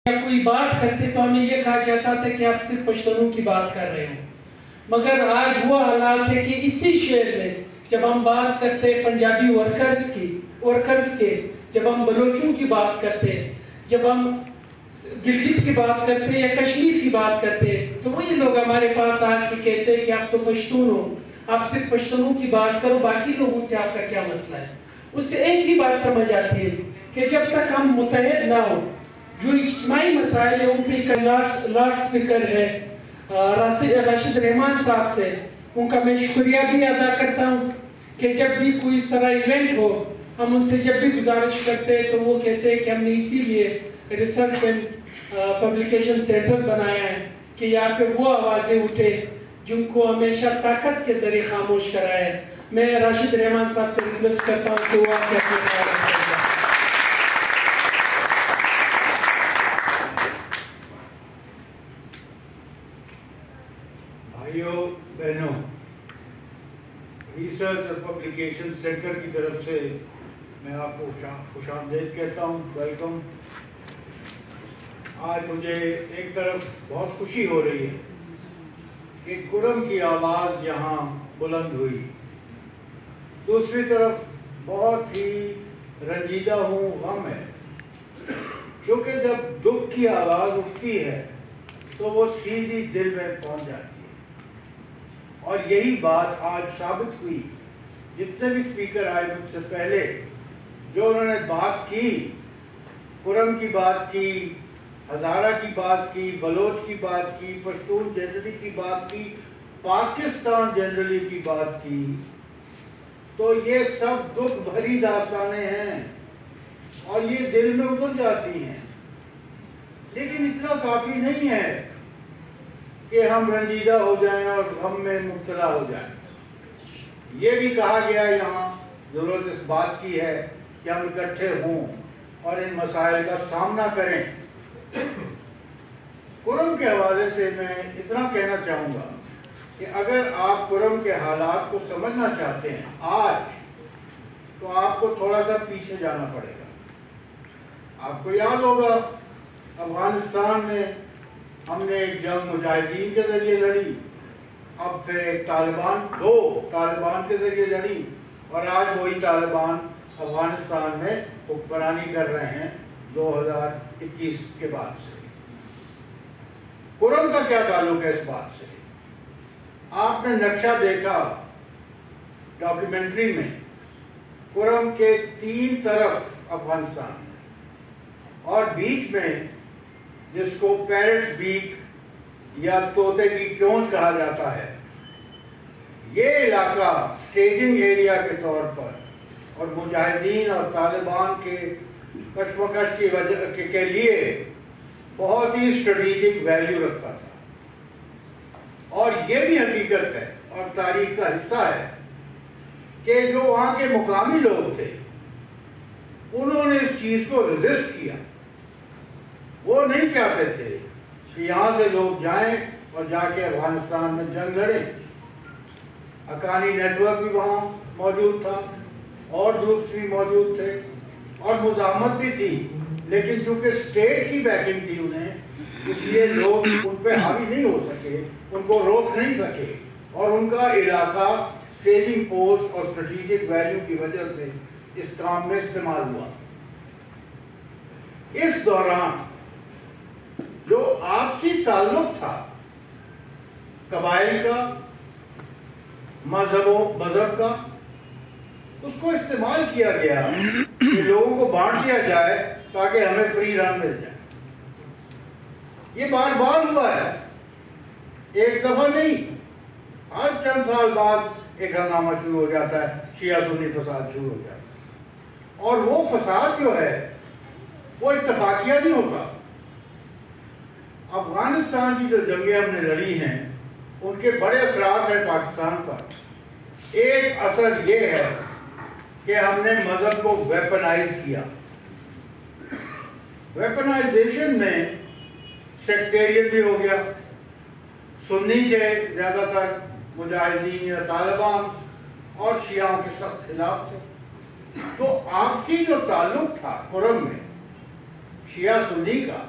یا کوئی بات کرتے تو ہمیں یہ کہا جاتا تھا کہ آپ صرف پشتونوں کی بات کر رہے ہو، مگر آج وہ حالات ہے کہ اسی شہر میں جب ہم بات کرتے پنجابی ورکرز کے، جب ہم بلوچوں کی بات کرتے، جب ہم گلگت کی بات کرتے یا کشمیر کی بات کرتے، تو وہی لوگ ہمارے پاس آ کے کہتے کہ آپ تو پشتون ہو، آپ صرف پشتونوں کی بات کرو، باقی لوگوں سے آپ کا کیا مسئلہ ہے۔ اس سے ایک ہی بات سمجھ آتی ہے کہ جب تک ہم متحد نہ ہو، جو اجتماعی مسائل ہیں ان پہ لاؤڈ اسپیکر ہے راشد رحمان صاحب سے، ان کا میں شکریہ بھی ادا کرتا ہوں کہ جب بھی کوئی اس طرح ایونٹ ہو ہم ان سے جب بھی گزارش کرتے ہیں تو وہ کہتے ہیں کہ ہم نے اسی لیے ریسرچ اینڈ پبلیکیشن سینٹر بنایا ہے کہ یہاں پہ وہ آوازیں اٹھے جن کو ہمیشہ طاقت کے ذریعے خاموش کرایا ہے۔ میں راشد رحمان صاحب سے ریکویسٹ کرتا ہوں کہ وہ آپ کے اپنے خیال رکھیں۔ بھائیوں بہنوں، ریسرچ اور پبلیکیشن سینٹر کی طرف سے میں آپ کو خوش آمدید کہتا ہوں، ویلکم۔ آج مجھے ایک طرف بہت خوشی ہو رہی ہے کہ قرم کی آواز یہاں بلند ہوئی، دوسری طرف بہت ہی رنجیدہ ہوں، غم ہے، کیونکہ جب دکھ کی آواز اٹھتی ہے تو وہ سیدھی دل میں پہنچ جاتی ہے، اور یہی بات آج ثابت ہوئی۔ جتنے بھی اسپیکر آئے مجھ سے پہلے، جو انہوں نے بات کی، قرم کی بات کی، ہزارہ کی بات کی، بلوچ کی بات کی، پشتون جنرلی کی بات کی، پاکستان جنرلی کی بات کی، تو یہ سب دکھ بھری داستانیں ہیں اور یہ دل میں اتر جاتی ہیں، لیکن اتنا کافی نہیں ہے کہ ہم رنجیدہ ہو جائیں اور غم میں مبتلا ہو جائیں۔ یہ بھی کہا گیا یہاں، ضرورت اس بات کی ہے کہ ہم اکٹھے ہوں اور ان مسائل کا سامنا کریں۔ قرم کے حوالے سے میں اتنا کہنا چاہوں گا کہ اگر آپ قرم کے حالات کو سمجھنا چاہتے ہیں آج، تو آپ کو تھوڑا سا پیچھے جانا پڑے گا۔ آپ کو یاد ہوگا افغانستان میں ہم نے ایک جنگ مجاہدین کے ذریعے لڑی، اب پھر ایک دو طالبان کے ذریعے لڑی، اور آج وہی طالبان افغانستان میں حکمرانی کر رہے ہیں 2021 کے بعد سے۔ قرم کا کیا تعلق ہے اس بات سے؟ آپ نے نقشہ دیکھا ڈاکیومنٹری میں، قرم کے 3 طرف افغانستان میں، اور بیچ میں جس کو پیرٹس بیک یا طوطے کی چونچ کہا جاتا ہے، یہ علاقہ سٹیجنگ ایریا کے طور پر اور مجاہدین اور طالبان کے کشمکش کی وجہ کے لیے بہت ہی اسٹریٹجک ویلیو رکھتا تھا، اور یہ بھی حقیقت ہے اور تاریخ کا حصہ ہے کہ جو وہاں کے مقامی لوگ تھے انہوں نے اس چیز کو ریزسٹ کیا۔ وہ نہیں چاہتے تھے کہ یہاں سے لوگ جائیں اور جا کے افغانستان میں جنگ لڑیں۔ حقانی نیٹ ورک بھی وہاں موجود تھا اور گروپس بھی موجود تھے اور مزاحمت بھی تھی، لیکن چونکہ اسٹیٹ کی بیکنگ تھی انہیں، اس لیے لوگ ان پہ حاوی نہیں ہو سکے، ان کو روک نہیں سکے، اور ان کا علاقہ اسٹیجنگ پوسٹ اور اسٹریٹجک ویلیو کی وجہ سے اس کام میں استعمال ہوا۔ اس دوران جو آپسی تعلق تھا قبائل کا، مذہب کا، اس کو استعمال کیا گیا کہ لوگوں کو بانٹ دیا جائے تاکہ ہمیں فری رن مل جائے۔ یہ بار بار ہوا ہے، ایک دفعہ نہیں، ہر چند سال بعد ایک ہنگامہ شروع ہو جاتا ہے، شیعہ سنی فساد شروع ہو جاتا ہے، اور وہ فساد جو ہے وہ اتفاقیہ نہیں ہوتا۔ افغانستان کی جو جنگیں ہم نے لڑی ہیں ان کے بڑے اثرات ہیں پاکستان پر۔ ایک اثر یہ ہے کہ ہم نے مذہب کو ویپنائز کیا۔ ویپنائزیشن میں سیکٹیرین بھی ہو گیا، سنی کے زیادہ تر مجاہدین یا طالبان اور شیعوں کے سخت خلاف تھے، تو آپسی جو تعلق تھا قرم میں شیعہ سنی کا،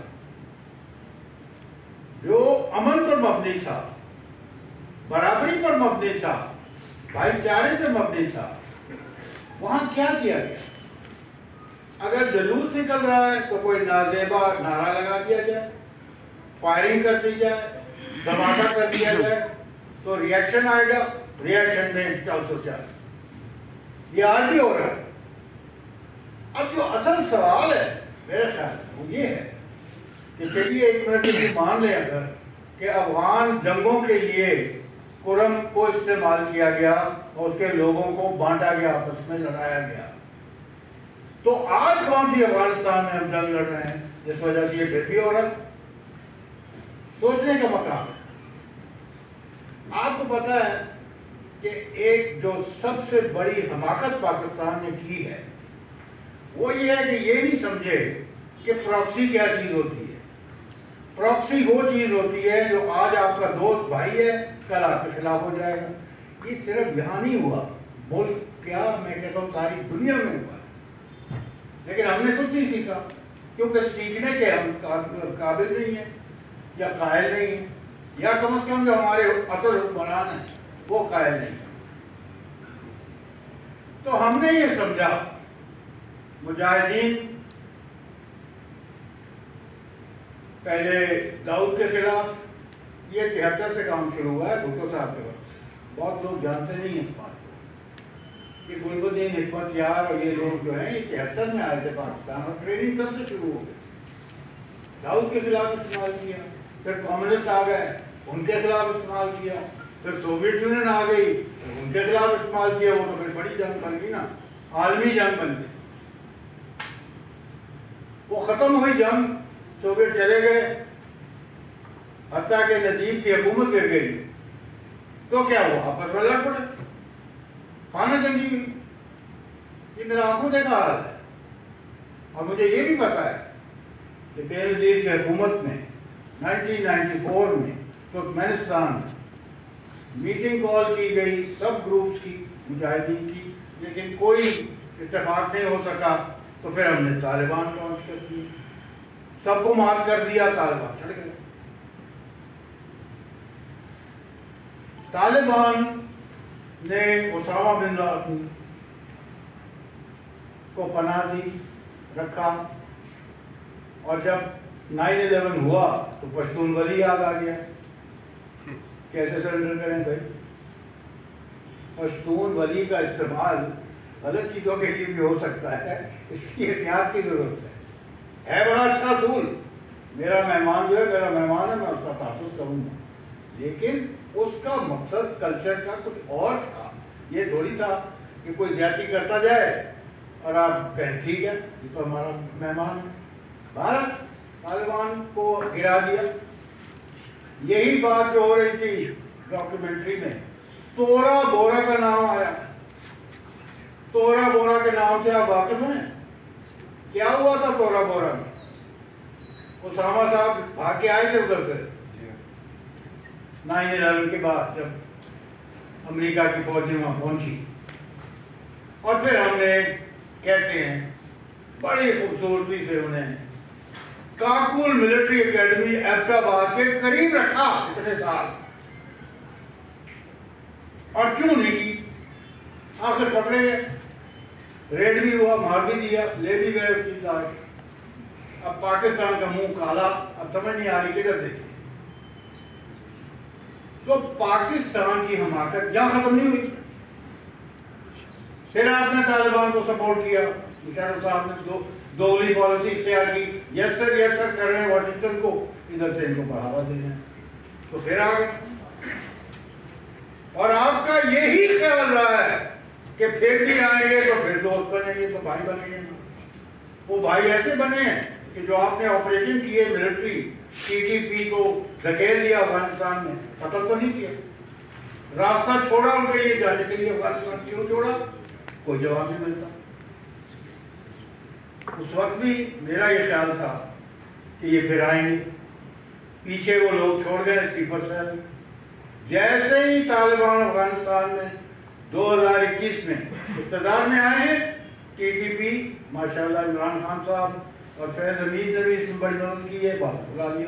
جو امن پر مبنی تھا، برابری پر مبنی تھا، بھائی چارے پر مبنی تھا، وہاں کیا کیا گیا؟ اگر جلوس نکل رہا ہے تو کوئی نازیبا نعرہ لگا دیا جائے، فائرنگ کر دی جائے، دھماکہ کر دیا جائے، تو ری ایکشن آئے گا، ری ایکشن میں 404 یہ آج بھی ہو رہا ہے۔ اب جو اصل سوال ہے میرے خیال وہ یہ ہے کہ چلیے ایک منٹ یہ مان لیں اگر کہ افغان جنگوں کے لیے قرم کو استعمال کیا گیا اور اس کے لوگوں کو بانٹا گیا، آپس میں لڑایا گیا، تو آج کون سی افغانستان میں ہم جنگ لڑ رہے ہیں جس وجہ سے یہ پھر بھی ہو رہا ہے؟ سوچنے کا مقام ہے۔ آپ کو پتا ہے کہ ایک جو سب سے بڑی حماقت پاکستان نے کی ہے وہ یہ ہے کہ یہ نہیں سمجھے کہ پراکسی کیا چیز ہوتی ہے۔ پراکسی وہ چیز ہوتی ہے جو آج آپ کا دوست بھائی ہے، کل آپ کے خلاف ہو جائے گا۔ یہ صرف یہاں نہیں ہوا، ملک کیا میں کہتا ہوں ساری دنیا میں ہوا ہے، لیکن ہم نے کچھ نہیں سیکھا کیونکہ سیکھنے کے ہم قابل نہیں ہیں یا قائل نہیں ہیں، یا کم از کم جو ہمارے اصل حکمران ہیں وہ قائل نہیں ہیں۔ تو ہم نے یہ سمجھا مجاہدین پہلے داؤد کے خلاف، یہ 73 سے کام شروع ہوا ہے بھٹو صاحب کے وقت، بہت لوگ جانتے نہیں اس بات کو کہ گلب الدین حکمت یار اور یہ لوگ جو ہیں یہ 73 میں آئے تھے پاکستان اور ٹریننگ تب سے شروع ہو گئی۔ داؤد کے خلاف استعمال کیا، پھر کمیونسٹ آ گئے ان کے خلاف استعمال کیا، پھر سوویت یونین آ گئی ان کے خلاف استعمال کیا، وہ تو پھر بڑی جنگ بن گئی نا، عالمی جنگ بن گئی۔ وہ ختم ہوئی جنگ، سوویت چلے گئے، حتیٰ کہ نجیب کی حکومت گر گئی، تو کیا ہوا؟ آپس میں لڑ پڑے، خانہ جنگی ہوئی۔ یہ میرا آنکھوں دیکھا حال ہے، اور مجھے یہ بھی پتا ہے کہ بے نظیر کی حکومت میں 1994 میں ترکمانستان میں میٹنگ کال کی گئی سب گروپس کی، مجاہدین کی، لیکن کوئی اتفاق نہیں ہو سکا، تو پھر ہم نے طالبان لانچ کر دی، سب کو معاف کر دیا، طالبان چڑھ گئے۔ طالبان نے اسامہ بن لادن کو پناہ دی، رکھا، اور جب 9/11 ہوا تو پشتون ولی یاد آ گیا، کیسے سرنڈر کریں بھائی؟ پشتون ولی کا استعمال غلط چیزوں کے لیے بھی ہو سکتا ہے، اس کی احتیاط کی ضرورت ہے بڑا اچھا اصول، میرا مہمان جو ہے میرا مہمان ہے، میں اس کا تحفظ کروں گا، لیکن اس کا مقصد کلچر کا کچھ اور تھا۔ یہ تھوڑی تھا کہ کوئی زیادتی کرتا جائے اور آپ کہیں ٹھیک ہے یہ تو ہمارا مہمان ہے۔ بھارت طالبان کو گرا دیا۔ یہی بات جو ہو رہی تھی ڈاکیومنٹری میں، تورا بورا کا نام آیا۔ تورا بورا کے نام سے آپ واقف ہیں؟ کیا ہوا تھا تورا بورا میں؟ اسامہ صاحب بھاگ کے آئے تھے ادھر سے 9/11 کے بعد، جب امریکہ کی فوجیں وہاں پہنچی، اور پھر ہم نے کہتے ہیں بڑی خوبصورتی سے انہیں کاکول ملٹری اکیڈمی ایبٹ آباد کے قریب رکھا اتنے سال، اور کیوں نہیں کی؟ آخر پکڑے گئے، ریڈ بھی ہوا، مار بھی دیا، لے بھی گئے اس کی لاش۔ اب پاکستان کا منہ کالا، اب سمجھ نہیں آ رہی کدھر دیکھیں۔ تو پاکستان کی حماقت یہاں ختم نہیں ہوئی، پھر آپ نے طالبان کو سپورٹ کیا، مشرف صاحب نے دوغلی پالیسی اختیار کی، یس سر کر رہے ہیں واشنگٹن کو، ادھر سے ان کو بڑھاوا دے رہے ہیں، تو پھر آ گئے۔ اور آپ کا یہی خیال رہا ہے کہ پھر بھی آئیں گے تو پھر دوست بنیں گے، تو بھائی بنیں گے۔ وہ بھائی ایسے بنے ہیں کہ جو آپ نے آپریشن کیے ملٹری TTP کو دھکیل دیا افغانستان میں، ختم تو نہیں کیا، راستہ چھوڑا ان کے لیے جانے کے لیے افغانستان، کیوں چھوڑا؟ کوئی جواب نہیں ملتا۔ اس وقت بھی میرا یہ خیال تھا کہ یہ پھر آئیں گے، پیچھے وہ لوگ چھوڑ گئے اسٹیفر صاحب۔ جیسے ہی طالبان افغانستان میں 2021 میں اقتدار میں آئے ہیں، TTP ماشاءاللہ عمران خان صاحب اور فیض حمید نے بھی اس میں بڑی مدد کی ہے، بات بلا دیا۔